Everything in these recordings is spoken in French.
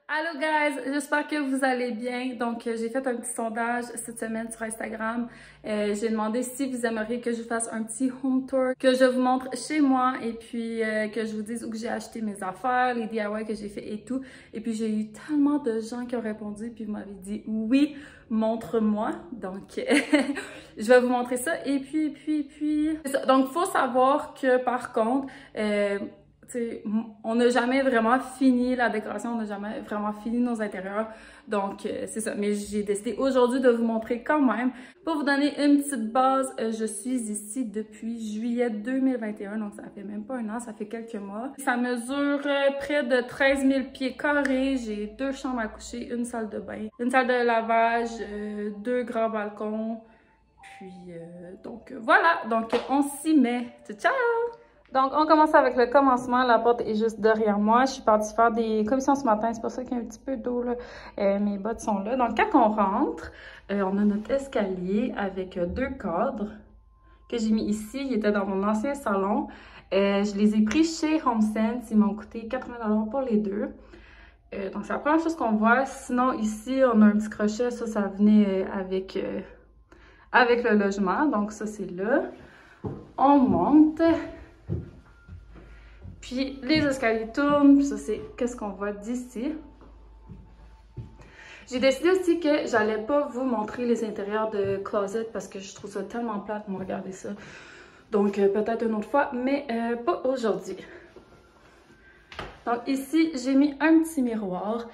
Allô guys, j'espère que vous allez bien. Donc, j'ai fait un petit sondage cette semaine sur Instagram. J'ai demandé si vous aimeriez que je fasse un petit home tour, que je vous montre chez moi et puis que je vous dise où que j'ai acheté mes affaires, les DIY que j'ai fait et tout. Et puis, j'ai eu tellement de gens qui ont répondu puis vous m'avez dit oui, montre-moi. Donc, je vais vous montrer ça. Et puis... Donc, faut savoir que par contre... T'sais, on n'a jamais vraiment fini la décoration, on n'a jamais vraiment fini nos intérieurs. Donc, c'est ça. Mais j'ai décidé aujourd'hui de vous montrer quand même. Pour vous donner une petite base, je suis ici depuis juillet 2021. Donc, ça fait même pas un an, ça fait quelques mois. Ça mesure près de 13 000 pieds carrés. J'ai 2 chambres à coucher, une salle de bain, une salle de lavage, 2 grands balcons. Puis, donc, voilà. Donc, on s'y met. Ciao! Donc, on commence avec le commencement. La porte est juste derrière moi. Je suis partie faire des commissions ce matin. C'est pour ça qu'il y a un petit peu d'eau là. Mes bottes sont là. Donc, quand on rentre, on a notre escalier avec 2 cadres que j'ai mis ici. Ils étaient dans mon ancien salon. Je les ai pris chez HomeSense. Ils m'ont coûté 80 $ pour les 2. Donc, c'est la première chose qu'on voit. Sinon, ici, on a un petit crochet. Ça venait avec le logement. Donc, ça, c'est là. On monte. Puis les escaliers tournent, puis ça c'est qu'est-ce qu'on voit d'ici. J'ai décidé aussi que j'allais pas vous montrer les intérieurs de closet parce que je trouve ça tellement plate, de regarder ça. Donc peut-être une autre fois, mais pas aujourd'hui. Donc ici, j'ai mis un petit miroir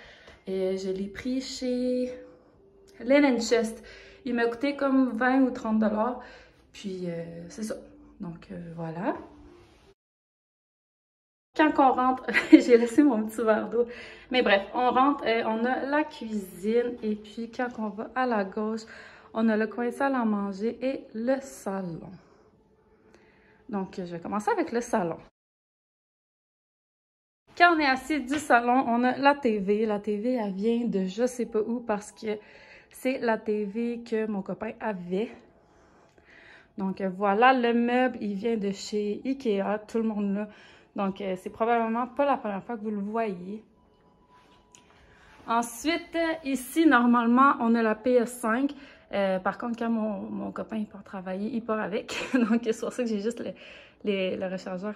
et je l'ai pris chez Linen Chest. Il m'a coûté comme 20 ou 30 $. Puis c'est ça. Donc voilà. Quand on rentre, j'ai laissé mon petit verre d'eau. Mais bref, on rentre, on a la cuisine. Et puis, quand on va à la gauche, on a le coin salle à manger et le salon. Donc, je vais commencer avec le salon. Quand on est assis du salon, on a la TV. La TV, elle vient de je sais pas où parce que c'est la TV que mon copain avait. Donc, voilà, le meuble, il vient de chez Ikea. Tout le monde l'a. Donc, c'est probablement pas la première fois que vous le voyez. Ensuite, ici, normalement, on a la PS5. Par contre, quand mon copain il part travailler, il part avec. Donc, c'est pour ça que j'ai juste le rechargeur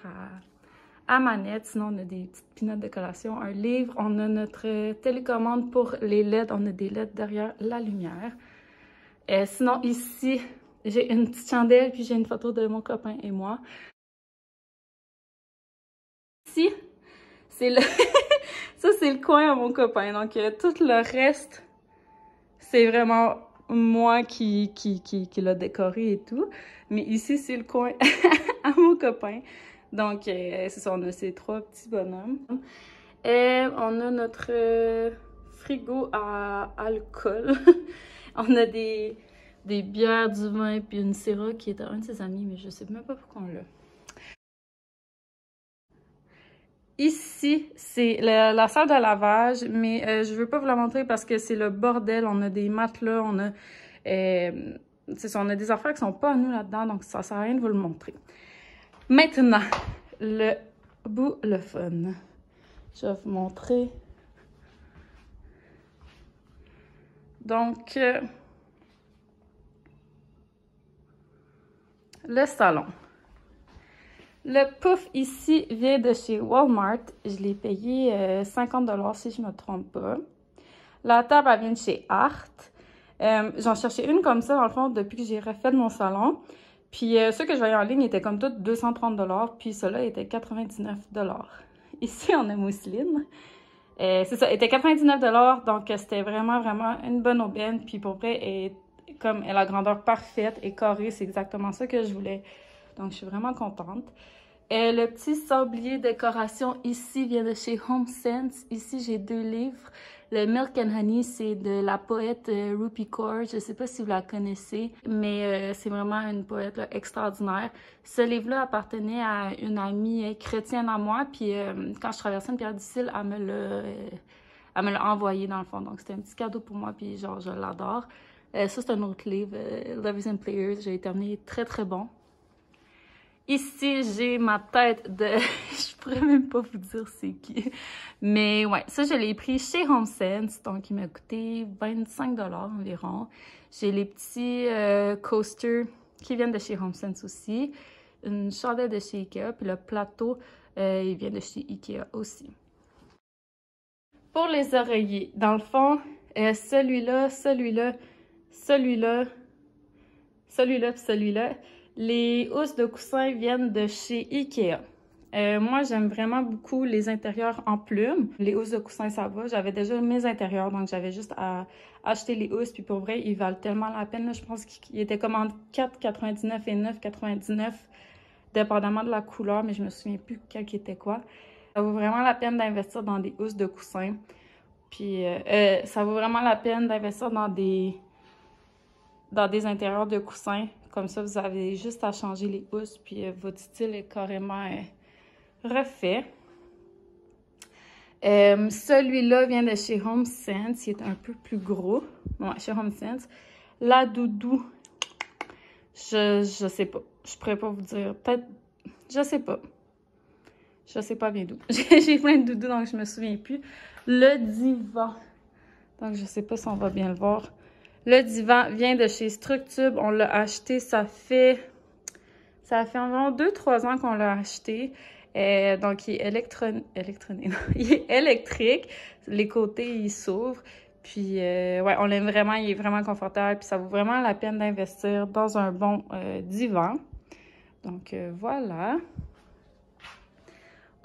à manette. Sinon, on a des petites pinottes de collation, un livre. On a notre télécommande pour les LED. On a des LED derrière la lumière. Sinon, ici, j'ai une petite chandelle, puis j'ai une photo de mon copain et moi. Ici, c'est le... ça, c'est le coin à mon copain. Donc, tout le reste, c'est vraiment moi qui l'a décoré et tout. Mais ici, c'est le coin à mon copain. Donc, c'est ça, on a ces 3 petits bonhommes. Et on a notre frigo à alcool. On a des bières, du vin, puis une Syrah qui est à un de ses amis, mais je sais même pas pourquoi on l'a. Ici, c'est la salle de lavage, mais je veux pas vous la montrer parce que c'est le bordel. On a des matelas, on a, c'est ça, on a des affaires qui sont pas à nous là-dedans, donc ça sert à rien de vous le montrer. Maintenant, le fun. Je vais vous montrer. Donc, le salon. Le pouf ici vient de chez Walmart. Je l'ai payé 50 $ si je ne me trompe pas. La table, elle vient de chez Art. J'en cherchais une comme ça, dans le fond, depuis que j'ai refait mon salon. Puis ceux que je voyais en ligne étaient comme toutes 230 $, puis ceux-là étaient 99 $. Ici, on a mousseline. C'est ça, était 99 $, donc c'était vraiment une bonne aubaine. Puis pour vrai, comme elle a la grandeur parfaite et carrée, c'est exactement ça que je voulais. Donc, je suis vraiment contente. Le petit sablier décoration ici vient de chez HomeSense. Ici, j'ai 2 livres. Le Milk and Honey, c'est de la poète Rupi Kaur. Je ne sais pas si vous la connaissez, mais c'est vraiment une poète là, extraordinaire. Ce livre-là appartenait à une amie chrétienne à moi. Puis, quand je traversais une période difficile, elle me l'a envoyé dans le fond. Donc, c'était un petit cadeau pour moi. Puis, genre, je l'adore. Ça, c'est un autre livre, Lovers and Players. J'ai terminé très bon. Ici, j'ai ma tête de... je pourrais même pas vous dire c'est qui. Mais ouais, ça, je l'ai pris chez HomeSense. Donc, il m'a coûté 25 $ environ. J'ai les petits coasters qui viennent de chez HomeSense aussi. Une chandelle de chez Ikea. Puis le plateau, il vient de chez Ikea aussi. Pour les oreillers, dans le fond, celui-là, les housses de coussin viennent de chez Ikea. Moi, j'aime vraiment beaucoup les intérieurs en plumes. Les housses de coussin, ça va. J'avais déjà mes intérieurs, donc j'avais juste à acheter les housses. Puis pour vrai, ils valent tellement la peine. Là. Je pense qu'ils étaient comme entre 4,99 et 9,99, dépendamment de la couleur, mais je me souviens plus quel qui était quoi. Ça vaut vraiment la peine d'investir dans des housses de coussin. Puis ça vaut vraiment la peine d'investir dans des intérieurs de coussin. Comme ça, vous avez juste à changer les housses, puis votre style est carrément refait. Celui-là vient de chez HomeSense. Il est un peu plus gros. Ouais, chez HomeSense. La doudou, je sais pas. Je pourrais pas vous dire. Peut-être, je sais pas. Je sais pas bien d'où. J'ai plein de doudous, donc je me souviens plus. Le divan. Donc, je sais pas si on va bien le voir. Le divan vient de chez Structube. On l'a acheté, ça fait environ 2-3 ans qu'on l'a acheté. Donc, il est électronique. Il est électrique. Les côtés, ils s'ouvrent. Puis, ouais, on l'aime vraiment. Il est vraiment confortable. Puis, ça vaut vraiment la peine d'investir dans un bon divan. Donc, voilà.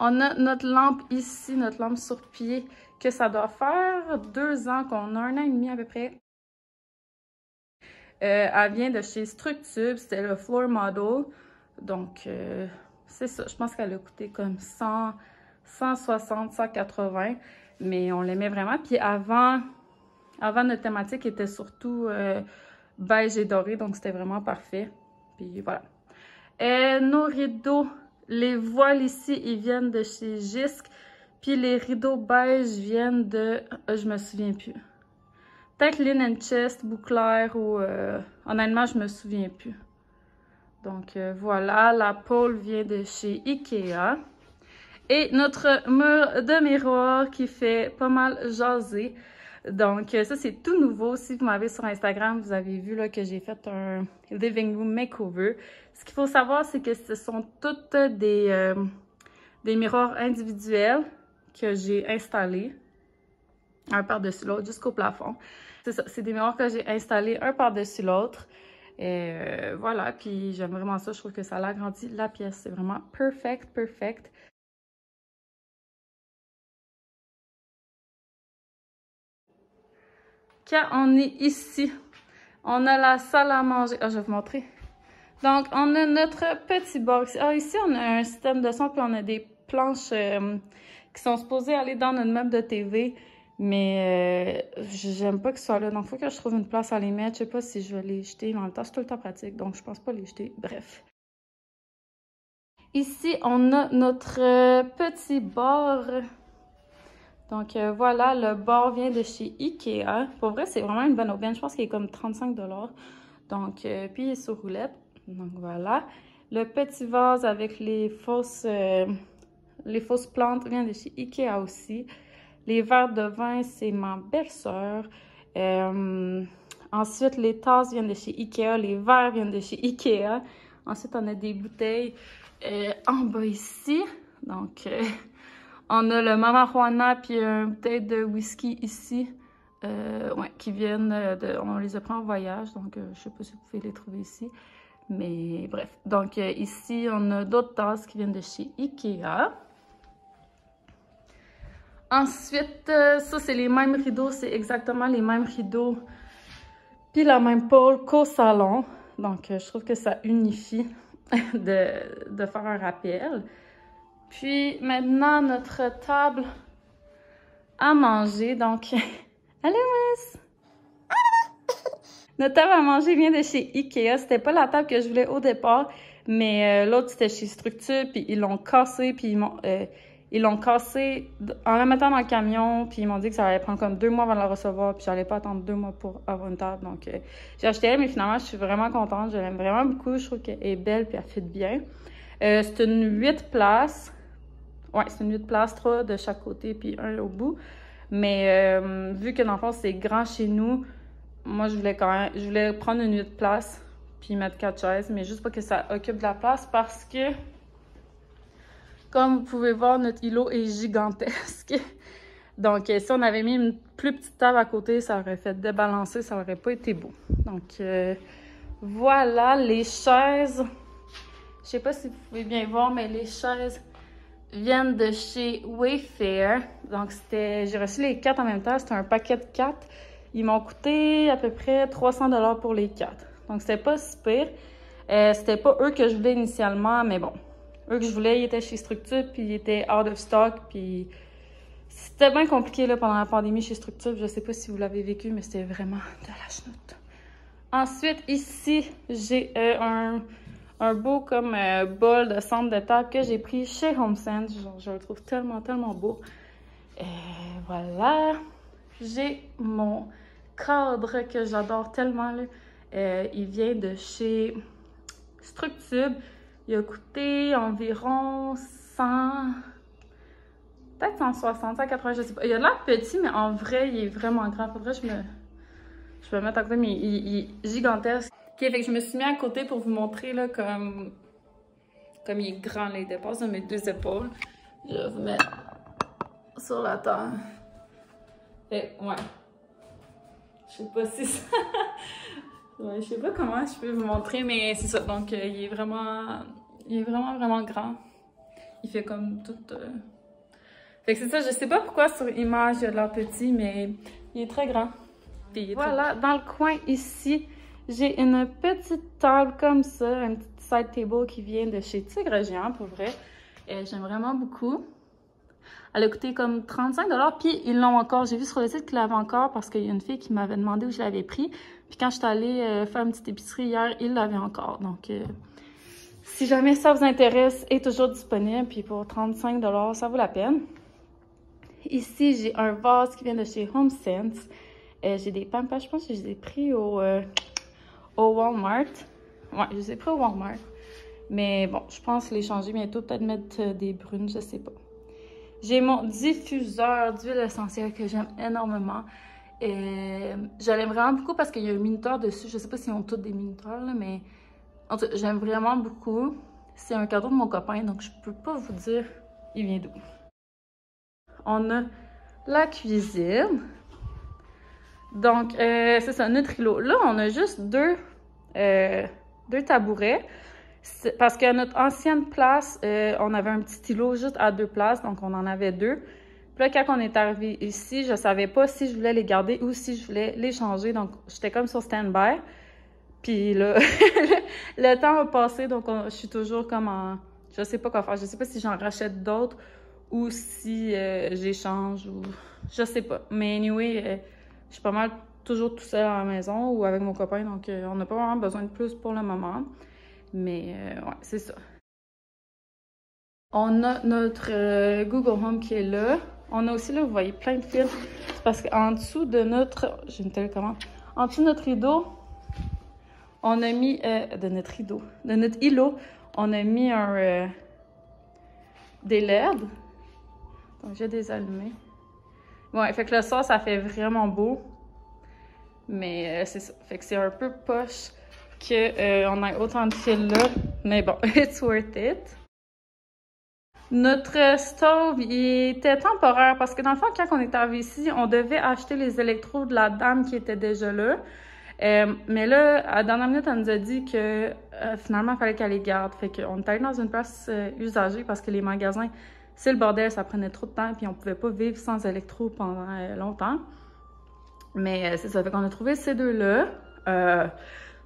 On a notre lampe ici, notre lampe sur pied, que ça doit faire 2 ans qu'on a, 1 an et demi à peu près. Elle vient de chez Structube, c'était le Floor Model. Donc, c'est ça. Je pense qu'elle a coûté comme 160, 180. Mais on l'aimait vraiment. Puis avant notre thématique était surtout beige et doré. Donc, c'était vraiment parfait. Puis voilà. Nos rideaux, les voiles ici, ils viennent de chez Jisc. Puis les rideaux beige viennent de... je me souviens plus. Peut-être Linen Chest, Bouclair ou... honnêtement, je me souviens plus. Donc, voilà. La pôle vient de chez Ikea. Et notre mur de miroir qui fait pas mal jaser. Donc, ça, c'est tout nouveau. Si vous m'avez sur Instagram, vous avez vu là, que j'ai fait un living room makeover. Ce qu'il faut savoir, c'est que ce sont toutes des miroirs individuels que j'ai installés, un par-dessus l'autre, jusqu'au plafond. C'est ça, c'est des miroirs que j'ai installés un par-dessus l'autre. Et voilà, puis j'aime vraiment ça. Je trouve que ça l'agrandit la pièce. C'est vraiment perfect. Quand on est ici, on a la salle à manger. Ah, je vais vous montrer. Donc, on a notre petit box. Ah, ici, on a un système de son, puis on a des planches qui sont supposées aller dans notre meuble de TV. Mais j'aime pas que ce soit là. Donc, il faut que je trouve une place à les mettre. Je sais pas si je vais les jeter. Mais en même temps, c'est tout le temps pratique. Donc, je pense pas les jeter. Bref. Ici, on a notre petit bar. Donc, voilà, le bar vient de chez Ikea. Pour vrai, c'est vraiment une bonne aubaine. Je pense qu'il est comme 35 $. Donc, puis il est sur roulette. Donc, voilà. Le petit vase avec les fausses plantes vient de chez Ikea aussi. Les verres de vin, c'est ma belle-sœur. Ensuite, les tasses viennent de chez Ikea. Les verres viennent de chez Ikea. Ensuite, on a des bouteilles en bas ici. Donc, on a le Mama Juana puis une bouteille de whisky ici. Ouais, qui viennent on les a pris en voyage. Donc, je sais pas si vous pouvez les trouver ici. Mais bref. Donc, ici, on a d'autres tasses qui viennent de chez Ikea. Ensuite, ça, c'est les mêmes rideaux. C'est exactement les mêmes rideaux. Puis la même pôle qu'au salon. Donc, je trouve que ça unifie de faire un rappel. Puis, maintenant, notre table à manger. Donc, allô, Miss! Notre table à manger vient de chez Ikea. C'était pas la table que je voulais au départ. Mais l'autre, c'était chez Structure. Puis, ils l'ont cassé. Puis, ils l'ont cassé en la mettant dans le camion, puis ils m'ont dit que ça allait prendre comme 2 mois avant de la recevoir, puis j'allais pas attendre 2 mois pour avoir une table. Donc, j'ai acheté elle, mais finalement, je suis vraiment contente. Je l'aime vraiment beaucoup. Je trouve qu'elle est belle, puis elle fit bien. C'est une 8 places. Ouais, c'est une 8 places, 3 de chaque côté, puis un au bout. Mais vu que dans le fond, c'est grand chez nous, moi, je voulais prendre une 8 places, puis mettre 4 chaises, mais juste pas que ça occupe de la place parce que, comme vous pouvez voir, notre îlot est gigantesque. Donc, si on avait mis une plus petite table à côté, ça aurait fait débalancer, ça aurait pas été beau. Donc, voilà, les chaises. Je sais pas si vous pouvez bien voir, mais les chaises viennent de chez Wayfair. Donc, j'ai reçu les 4 en même temps. C'était un paquet de 4. Ils m'ont coûté à peu près 300 $ pour les 4. Donc, c'était pas si pire. C'était pas eux que je voulais initialement, mais bon. Eux que je voulais, ils étaient chez Structure, puis ils étaient out of stock, puis c'était bien compliqué là, pendant la pandémie chez Structure. Je sais pas si vous l'avez vécu, mais c'était vraiment de la chenoute. Ensuite, ici, j'ai un beau comme bol de centre de table que j'ai pris chez HomeSense. Je le trouve tellement, tellement beau. Voilà. J'ai mon cadre que j'adore tellement. Là. Il vient de chez Structube. Il a coûté environ 100... Peut-être 160, 180, je sais pas. Il a l'air petit, mais en vrai, il est vraiment grand. Faudrait que je me mette à côté, mais il est gigantesque. Ok, fait que je me suis mis à côté pour vous montrer là, comme il est grand, là, il dépasse de mes 2 épaules. Je vais vous mettre sur la table. Fait ouais. Je sais pas si ça... ouais, je sais pas comment je peux vous montrer, mais c'est ça. Donc, il est vraiment, vraiment grand. Il fait comme tout... Fait que c'est ça, je sais pas pourquoi sur image il a de l'air petit, mais il est très grand. Voilà, dans le coin ici, j'ai une petite table comme ça, une petite side table qui vient de chez Tigre Géant, pour vrai. J'aime vraiment beaucoup. Elle a coûté comme 35 $, puis ils l'ont encore. J'ai vu sur le site qu'ils l'avaient encore parce qu'il y a une fille qui m'avait demandé où je l'avais pris. Puis quand je suis allée faire une petite épicerie hier, ils l'avaient encore. Donc, si jamais ça vous intéresse, elle est toujours disponible. Puis pour 35 $, ça vaut la peine. Ici, j'ai un vase qui vient de chez HomeSense. J'ai des pampers, je pense que je les ai pris au Walmart. Ouais, je les ai pris au Walmart. Mais bon, je pense les changer bientôt, peut-être mettre des brunes, je sais pas. J'ai mon diffuseur d'huile essentielle que j'aime énormément. Je l'aime vraiment beaucoup parce qu'il y a un minuteur dessus. Je sais pas s'ils ont tous des minuteurs, là, mais en tout cas, j'aime vraiment beaucoup. C'est un cadeau de mon copain, donc je peux pas vous dire il vient d'où. On a la cuisine. Donc, c'est ça, notre îlot. Là, on a juste deux tabourets. Parce qu'à notre ancienne place, on avait un petit îlot juste à 2 places, donc on en avait 2. Puis là, quand on est arrivé ici, je savais pas si je voulais les garder ou si je voulais les changer. Donc, j'étais comme sur stand-by. Puis là, le temps a passé, donc je suis toujours comme en... Je sais pas quoi faire. Je sais pas si j'en rachète d'autres ou si j'échange ou... Je sais pas. Mais anyway, je suis pas mal toujours tout seul à la maison ou avec mon copain, donc on n'a pas vraiment besoin de plus pour le moment. Mais ouais, c'est ça. On a notre Google Home qui est là. On a aussi, là, vous voyez, plein de fils. C'est parce qu'en dessous de notre... J'ai une télécommande. En dessous de notre rideau, on a mis... de notre îlot, on a mis des LED. Donc, j'ai des allumés. Ouais, fait que le soir, ça fait vraiment beau. Mais c'est ça. Fait que c'est un peu poche qu'on ait autant de fils là. Mais bon, it's worth it. Notre stove, il était temporaire parce que dans le fond, quand on est arrivé ici, on devait acheter les électrodes de la dame qui était déjà là. Mais là, à la dernière minute, elle nous a dit que finalement, il fallait qu'elle les garde. Fait qu'on est allé dans une place usagée parce que les magasins, c'est le bordel, ça prenait trop de temps puis on pouvait pas vivre sans électrodes pendant longtemps. Mais c'est ça, fait qu'on a trouvé ces deux-là.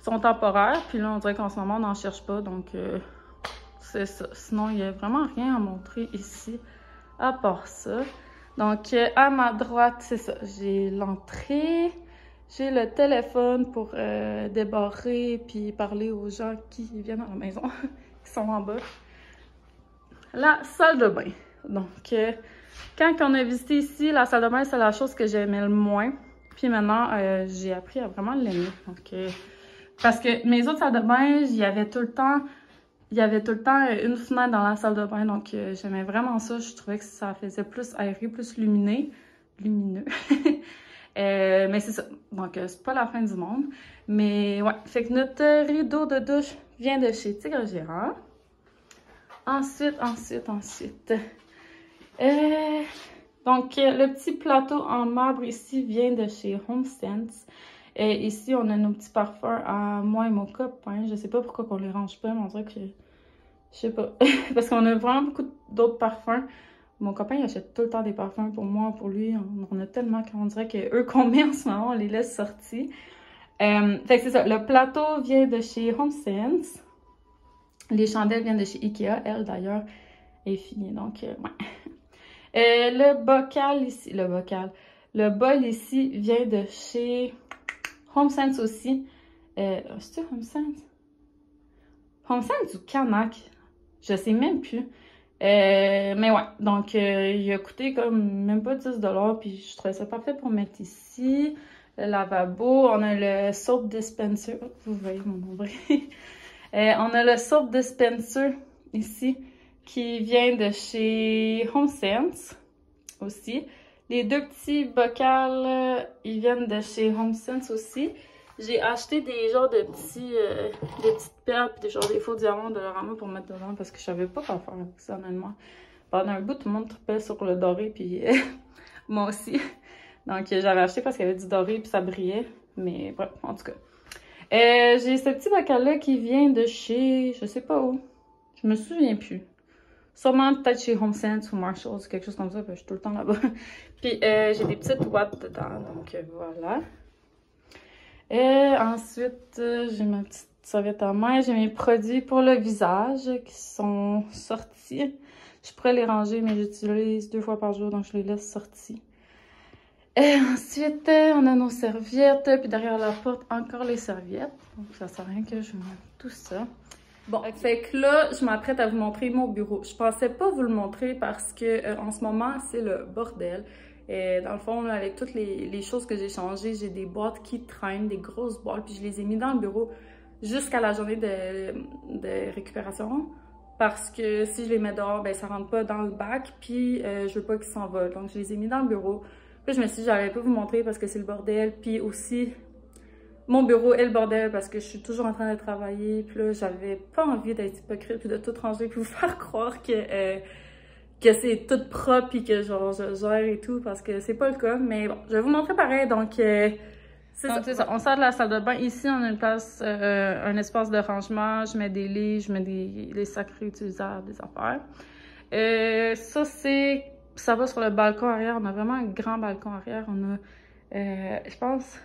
Sont temporaires, puis là, on dirait qu'en ce moment, on n'en cherche pas, donc c'est ça. Sinon, il n'y a vraiment rien à montrer ici, à part ça. Donc, à ma droite, c'est ça, j'ai l'entrée, j'ai le téléphone pour débarrer puis parler aux gens qui viennent à la maison, qui sont en bas. La salle de bain. Donc, quand on a visité ici, la salle de bain, c'est la chose que j'aimais le moins. Puis maintenant, j'ai appris à vraiment l'aimer. Donc, parce que mes autres salles de bain, il y avait tout le temps il y avait tout le temps une fenêtre dans la salle de bain, donc j'aimais vraiment ça. Je trouvais que ça faisait plus aéré, plus lumineux. Mais c'est ça. Donc, c'est pas la fin du monde. Mais ouais, fait que notre rideau de douche vient de chez Tigre Géant. Ensuite. Donc, le petit plateau en marbre ici vient de chez HomeSense. Et ici, on a nos petits parfums à moi et mon copain. Je sais pas pourquoi qu'on les range pas, mais on dirait que... Je sais pas. Parce qu'on a vraiment beaucoup d'autres parfums. Mon copain, il achète tout le temps des parfums pour moi, pour lui. On a tellement qu'on dirait que eux qu'on met en ce moment, on les laisse sortis. Fait que c'est ça. Le plateau vient de chez HomeSense. Les chandelles viennent de chez Ikea. Elle, d'ailleurs, est finie. Donc, ouais. Le bocal ici... Le bol ici vient de chez HomeSense aussi. C'est-tu HomeSense? HomeSense ou Canac? Je sais même plus. Mais ouais, donc il a coûté comme même pas 10 $, puis je trouvais ça parfait pour mettre ici. Le lavabo, on a le soap dispenser. Oh, vous voyez mon nombril. On a le soap dispenser ici qui vient de chez HomeSense aussi. Les deux petits bocals, ils viennent de chez HomeSense aussi. J'ai acheté des genres de petits, des petites perles pis des genres des faux diamants de Dollarama pour mettre dedans parce que je savais pas quoi faire avec ça, honnêtement. Pendant un bout, tout le monde tripait sur le doré puis moi aussi. Donc, j'avais acheté parce qu'il y avait du doré puis ça brillait. Mais bref, en tout cas. J'ai ce petit bocal-là qui vient de chez, je sais pas où. Je me souviens plus. Sûrement peut-être chez HomeSense ou Marshalls ou quelque chose comme ça, parce que je suis tout le temps là-bas. Puis j'ai des petites ouates dedans, donc voilà. Ensuite, j'ai ma petite serviette à main. J'ai mes produits pour le visage qui sont sortis. Je pourrais les ranger, mais j'utilise 2 fois par jour, donc je les laisse sortis. Ensuite, on a nos serviettes. Puis derrière la porte, encore les serviettes. Donc ça sert à rien que je montre tout ça. Bon, fait que là, je m'apprête à vous montrer mon bureau. Je pensais pas vous le montrer parce que en ce moment, c'est le bordel. Dans le fond, là, avec toutes les choses que j'ai changées, j'ai des boîtes qui traînent, des grosses boîtes, puis je les ai mis dans le bureau jusqu'à la journée de récupération. Parce que si je les mets dehors, ben ça rentre pas dans le bac, puis je veux pas qu'ils s'envolent. Donc, je les ai mis dans le bureau. Puis je me suis dit, j'allais pas vous montrer parce que c'est le bordel, puis aussi... Mon bureau est le bordel parce que je suis toujours en train de travailler. Puis là, j'avais pas envie d'être hypocrite puis de tout ranger puis vous faire croire que c'est tout propre puis que genre je gère et tout parce que c'est pas le cas. Mais bon, je vais vous montrer pareil. Donc, c'est ça. On sort de la salle de bain. Ici, on a une place, un espace de rangement. Je mets des lits, je mets des sacs réutilisables, des affaires. Ça va sur le balcon arrière. On a vraiment un grand balcon arrière. On a, je pense...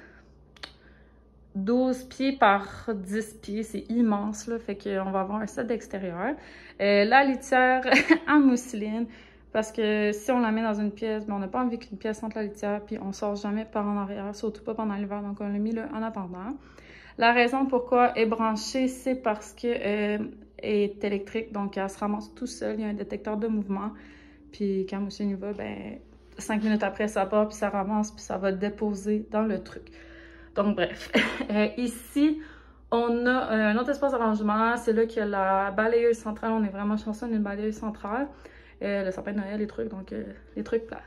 12 pieds par 10 pieds, c'est immense, là, fait qu'on va avoir un set d'extérieur. La litière en mousseline, parce que si on la met dans une pièce, ben on n'a pas envie qu'une pièce entre la litière, puis on sort jamais par en arrière, surtout pas pendant l'hiver, donc on l'a mis là en attendant. La raison pourquoi elle est branchée, c'est parce que est électrique, donc elle se ramasse tout seul, il y a un détecteur de mouvement, puis quand monsieur y va, ben 5 minutes après ça part, puis ça ramasse, puis ça va déposer dans le truc. Donc, bref. Ici, on a un autre espace d'arrangement. C'est là qu'il y a la balayeuse centrale. On est vraiment chanceux d'une balayeuse centrale. Le sapin de Noël, les trucs, donc les trucs plats.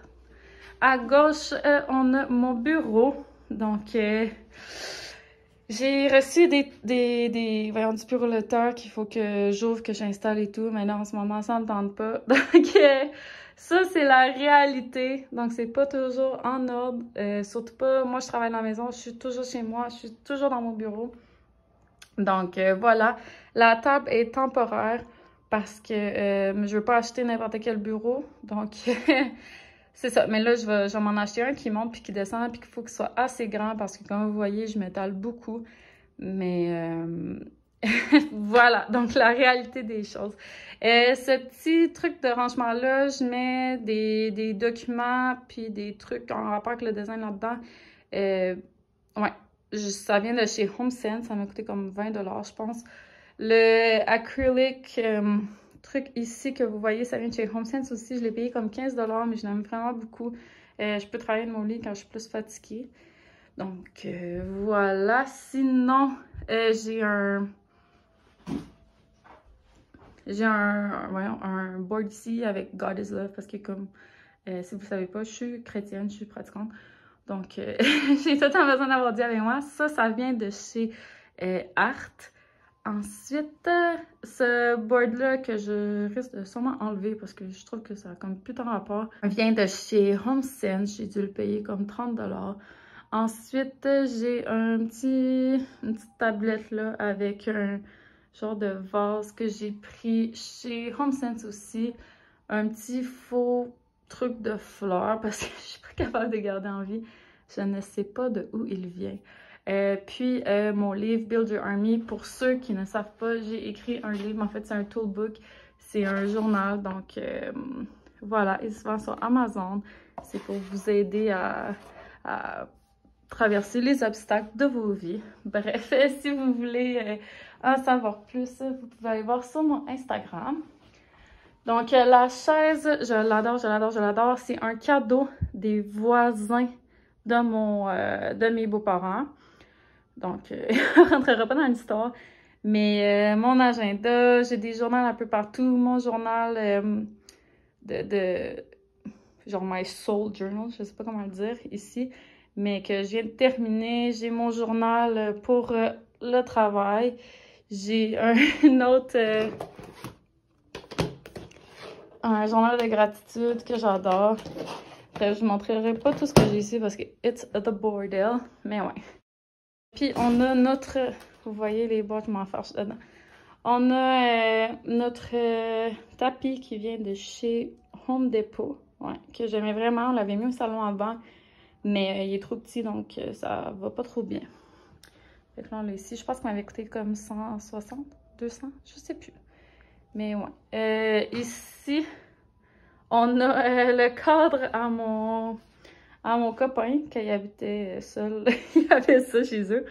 À gauche, on a mon bureau. Donc, j'ai reçu du bureau lecteur qu'il faut que j'ouvre, que j'installe et tout. Mais là, en ce moment, ça ne tente pas. Donc, ça, c'est la réalité. Donc, c'est pas toujours en ordre. Surtout pas, moi, je travaille dans la maison. Je suis toujours chez moi. Je suis toujours dans mon bureau. Donc, voilà. La table est temporaire parce que je veux pas acheter n'importe quel bureau. Donc, c'est ça. Mais là, je vais m'en acheter un qui monte puis qui descend puis qu'il faut qu'il soit assez grand parce que, comme vous voyez, je m'étale beaucoup. Mais... voilà, donc la réalité des choses. Ce petit truc de rangement-là, je mets des documents puis des trucs en rapport avec le design là-dedans. Ouais, ça vient de chez HomeSense, ça m'a coûté comme 20 $, je pense. Le acrylic truc ici que vous voyez, ça vient de chez HomeSense aussi. Je l'ai payé comme 15 $, mais je l'aime vraiment beaucoup. Je peux travailler de mon lit quand je suis plus fatiguée. Donc, voilà. Sinon, j'ai un... J'ai voyons, un board ici avec God is Love parce que comme, si vous savez pas, je suis chrétienne, je suis pratiquante. Donc, j'ai tout le temps besoin d'avoir Dieu avec moi. Ça vient de chez Art. Ensuite, ce board-là que je risque de sûrement enlever parce que je trouve que ça a comme plus de rapport, vient de chez HomeSense. J'ai dû le payer comme 30 $. Ensuite, j'ai une petite tablette là avec un genre de vase que j'ai pris chez HomeSense aussi. Un petit faux truc de fleurs parce que je suis pas capable de garder en vie. Je ne sais pas de où il vient. Puis mon livre Build Your Army, pour ceux qui ne savent pas, j'ai écrit un livre, en fait c'est un toolbook, c'est un journal, donc voilà, il se vend sur Amazon. C'est pour vous aider à traverser les obstacles de vos vies. Bref, si vous voulez en savoir plus, vous pouvez aller voir sur mon Instagram. Donc la chaise, je l'adore, je l'adore, je l'adore. C'est un cadeau des voisins de mes beaux-parents. Donc, je ne rentrerai pas dans l'histoire. Mais mon agenda, j'ai des journaux un peu partout. Mon journal genre My Soul Journal, je ne sais pas comment le dire ici, mais que je viens de terminer. J'ai mon journal pour le travail. J'ai un autre... un journal de gratitude que j'adore. Bref, je ne montrerai pas tout ce que j'ai ici parce que it's the bordel. Mais ouais. Puis on a notre... Vous voyez les boîtes, je m'en fâche dedans. On a notre tapis qui vient de chez Home Depot. Ouais, que j'aimais vraiment. On l'avait mis au salon avant. Mais il est trop petit, donc ça va pas trop bien. Fait que là, on l'a ici. Je pense qu'on m'avait coûté comme 160, 200, je sais plus. Mais ouais. Ici, on a le cadre à mon copain, quand il habitait seul. Il avait ça chez eux.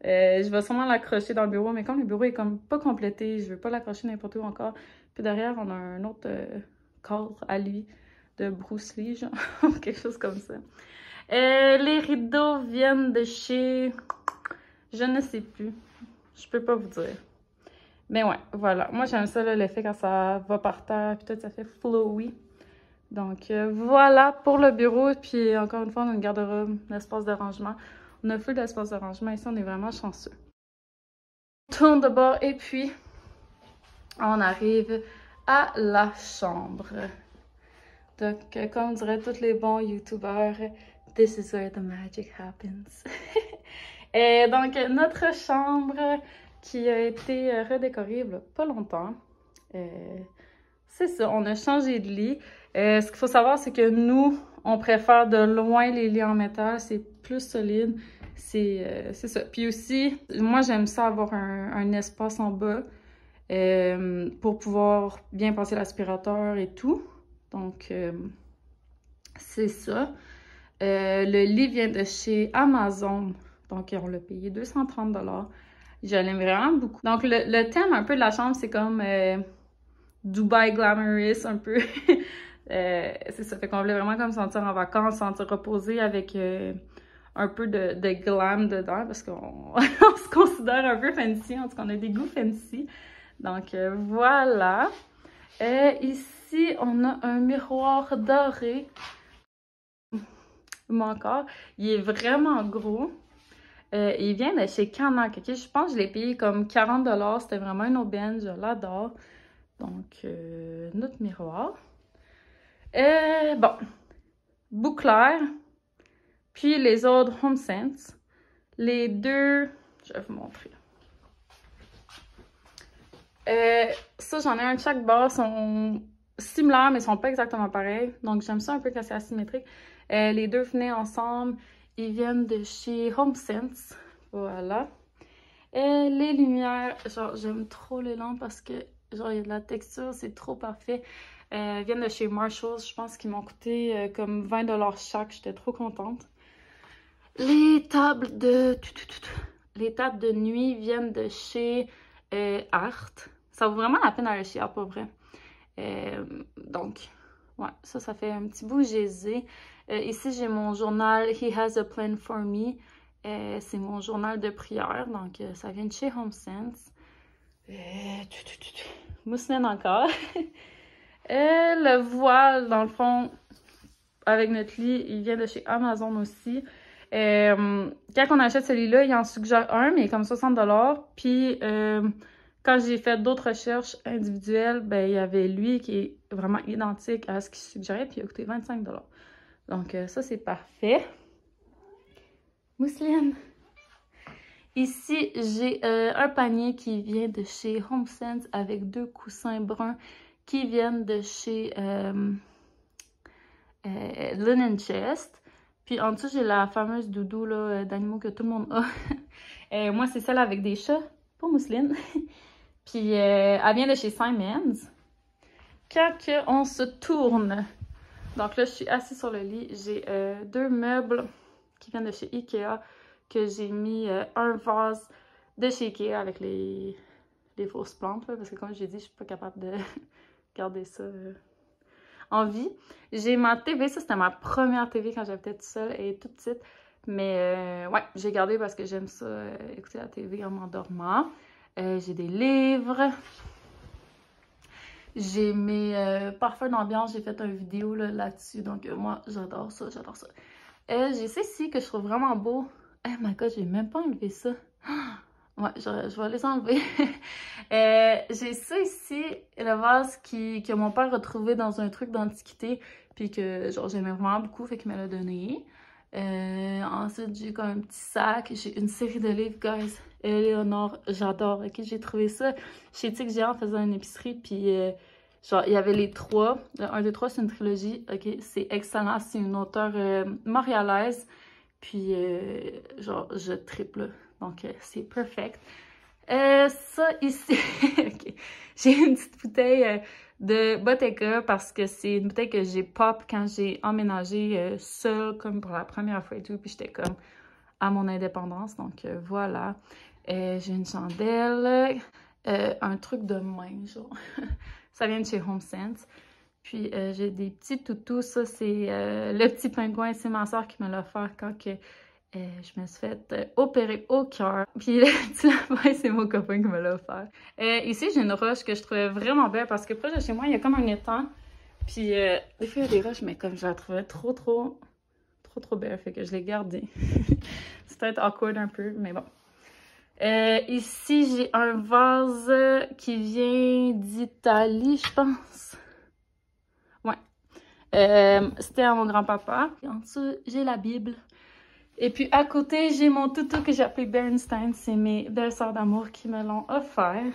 Je vais sûrement l'accrocher dans le bureau, mais comme le bureau est comme pas complété, je veux pas l'accrocher n'importe où encore. Puis derrière, on a un autre cadre à lui de Bruce Lee, genre, quelque chose comme ça. Les rideaux viennent de chez... Je ne sais plus. Je peux pas vous dire. Mais ouais, voilà. Moi, j'aime ça, l'effet quand ça va par terre, puis tout, ça fait flowy. Donc, voilà pour le bureau. Puis, encore une fois, on a une garde-robe, un espace de rangement. On a full d'espace de rangement. Ici, on est vraiment chanceux. On tourne de bord et puis, on arrive à la chambre. Donc, comme diraient tous les bons YouTubers, this is where the magic happens. Et donc, notre chambre qui a été redécorée il n'y a pas longtemps. C'est ça, on a changé de lit. Ce qu'il faut savoir, c'est que nous, on préfère de loin les lits en métal. C'est plus solide. C'est ça. Puis aussi, moi, j'aime ça avoir un espace en bas pour pouvoir bien passer l'aspirateur et tout. Donc, c'est ça. Le lit vient de chez Amazon. Donc, on l'a payé 230 $. Je l'aime vraiment beaucoup. Donc, le thème un peu de la chambre, c'est comme Dubai Glamorous, un peu. C'est ça. Fait qu'on voulait vraiment comme sentir en vacances, sentir reposé avec un peu de glam dedans parce qu'on on se considère un peu fancy. En tout cas, on a des goûts fancy. Donc, voilà. Ici, on a un miroir doré. Mais encore, il est vraiment gros. Il vient de chez Canac. Okay? Je pense que je l'ai payé comme 40 $. C'était vraiment une aubaine. Je l'adore. Donc, notre miroir. Bon, Bouclair. Puis les autres HomeSense. Les deux, je vais vous montrer. Ça, j'en ai un de chaque bord. Ils sont similaires, mais ils sont pas exactement pareils. Donc, j'aime ça un peu quand c'est asymétrique. Les deux venaient ensemble. Ils viennent de chez HomeSense. Voilà. Les lumières, genre, j'aime trop les lampes parce que, genre, il y a de la texture, c'est trop parfait. Viennent de chez Marshalls. Je pense qu'ils m'ont coûté comme 20 $ chaque. J'étais trop contente. Les tables de nuit viennent de chez Art. Ça vaut vraiment la peine d'aller chez Art, pour vrai. Donc, ouais, ça fait un petit bout gésé. Ici, j'ai mon journal He Has a Plan for Me. C'est mon journal de prière, donc ça vient de chez HomeSense. Mousseline encore. Le voile, dans le fond, avec notre lit, il vient de chez Amazon aussi. Quand on achète celui-là, il en suggère un, mais il est comme 60$. Puis, quand j'ai fait d'autres recherches individuelles, ben, il y avait lui qui est vraiment identique à ce qu'il suggérait, puis il a coûté 25$. Donc, ça, c'est parfait. Mousseline. Ici, j'ai un panier qui vient de chez HomeSense avec 2 coussins bruns qui viennent de chez Linen Chest. Puis en dessous, j'ai la fameuse doudou d'animaux que tout le monde a. Moi, c'est celle avec des chats pour Mousseline. Puis elle vient de chez Simons. Quand on se tourne, donc là, je suis assise sur le lit. J'ai 2 meubles qui viennent de chez Ikea, que j'ai mis un vase de chez Ikea avec les fausses plantes, là, parce que comme j'ai dit, je suis pas capable de garder ça en vie. J'ai ma TV, ça c'était ma première TV quand j'habitais toute seule et toute petite, mais ouais, j'ai gardé parce que j'aime ça, écouter la TV en m'endormant. J'ai des livres. J'ai mes parfums d'ambiance, j'ai fait une vidéo là-dessus, donc moi j'adore ça, j'adore ça. J'ai ça ici que je trouve vraiment beau. Oh my god, j'ai même pas enlevé ça. Ouais, je vais les enlever. J'ai ça ici, le vase que mon père a trouvé dans un truc d'antiquité, puis que genre j'aimais vraiment beaucoup, fait qu'il me l'a donné. Ensuite, j'ai comme un petit sac, j'ai une série de livres, guys. Éléonore, j'adore. Ok, j'ai trouvé ça chez Tic Géant en faisant une épicerie, puis genre il y avait les 3. Le 1, 2, 3, c'est une trilogie. Ok, c'est excellent, c'est une auteure montréalaise. Puis, genre, je triple. Donc, c'est perfect. Ça, ici, okay. J'ai une petite bouteille de Bottega parce que c'est une bouteille que j'ai pop quand j'ai emménagé seule, comme pour la première fois et tout. Puis, j'étais comme à mon indépendance. Donc, voilà. J'ai une chandelle, un truc de main, genre. Ça vient de chez HomeSense. Puis, j'ai des petits toutous. Ça, c'est le petit pingouin. C'est ma soeur qui me l'a offert quand que, je me suis fait opérer au cœur. Puis, le petit lapin, c'est mon copain qui me l'a offert. Ici, j'ai une roche que je trouvais vraiment belle parce que proche de chez moi, il y a comme un étang. Puis, des fois, il y a des roches, mais comme je la trouvais trop belle, fait que je l'ai gardée. C'est peut-être awkward un peu, mais bon. Ici, j'ai un vase qui vient d'Italie, je pense. Ouais. C'était à mon grand-papa. En dessous, j'ai la Bible. Et puis, à côté, j'ai mon toutou que j'ai appelé Bernstein. C'est mes belles-sœurs d'amour qui me l'ont offert.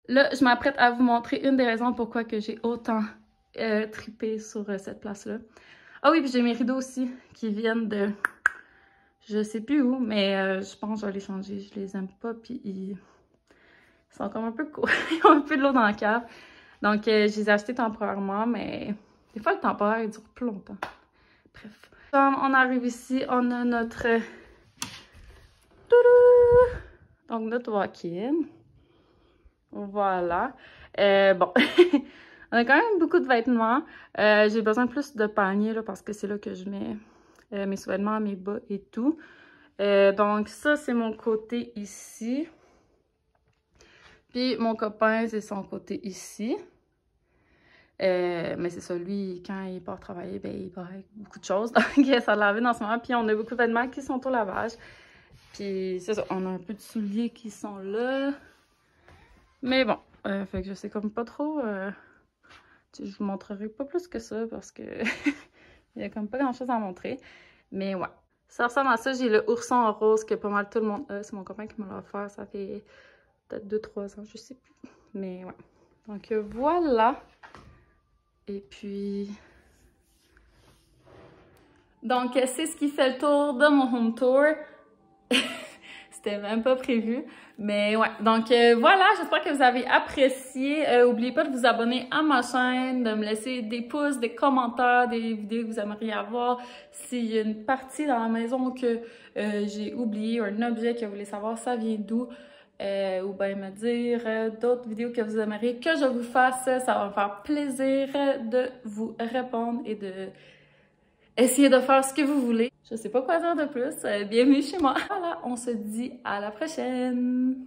Là, je m'apprête à vous montrer une des raisons pourquoi que j'ai autant trippé sur cette place-là. Ah oui, puis j'ai mes rideaux aussi qui viennent de... Je sais plus où, mais je pense que je vais les changer. Je les aime pas, puis ils sont comme un peu courts. Ils ont un peu de l'eau dans la cave. Donc, je les ai achetés temporairement, mais des fois, le temporaire, il dure plus longtemps. Bref. Comme on arrive ici, on a notre... Donc, notre walk-in. Voilà. Bon, on a quand même beaucoup de vêtements. J'ai besoin de plus de paniers, là, parce que c'est là que je mets mes sous-vêtements, mes bas et tout. Donc, ça, c'est mon côté ici. Puis, mon copain, c'est son côté ici. Mais c'est ça, lui, quand il part travailler, ben, il part avec beaucoup de choses. Donc, ça lave en ce moment. Puis, on a beaucoup de vêtements qui sont au lavage. Puis, c'est ça, on a un peu de souliers qui sont là. Mais bon, fait que je sais comme pas trop. Je vous montrerai pas plus que ça parce que il y a comme pas grand chose à montrer. Mais ouais. Ça ressemble à ça. J'ai le ourson en rose que pas mal tout le monde a. C'est mon copain qui me l'a offert. Ça fait peut-être 2-3 ans, je sais plus. Mais ouais. Donc voilà. Et puis... Donc c'est ce qui fait le tour de mon home tour. C'était même pas prévu. Mais ouais, donc voilà, j'espère que vous avez apprécié. N'oubliez pas de vous abonner à ma chaîne, de me laisser des pouces, des commentaires, des vidéos que vous aimeriez avoir. S'il y a une partie dans la maison que j'ai oublié, un objet que vous voulez savoir, ça vient d'où, ou bien me dire d'autres vidéos que vous aimeriez que je vous fasse, ça va me faire plaisir de vous répondre et de... essayez de faire ce que vous voulez. Je sais pas quoi dire de plus. Bienvenue chez moi. Voilà, on se dit à la prochaine.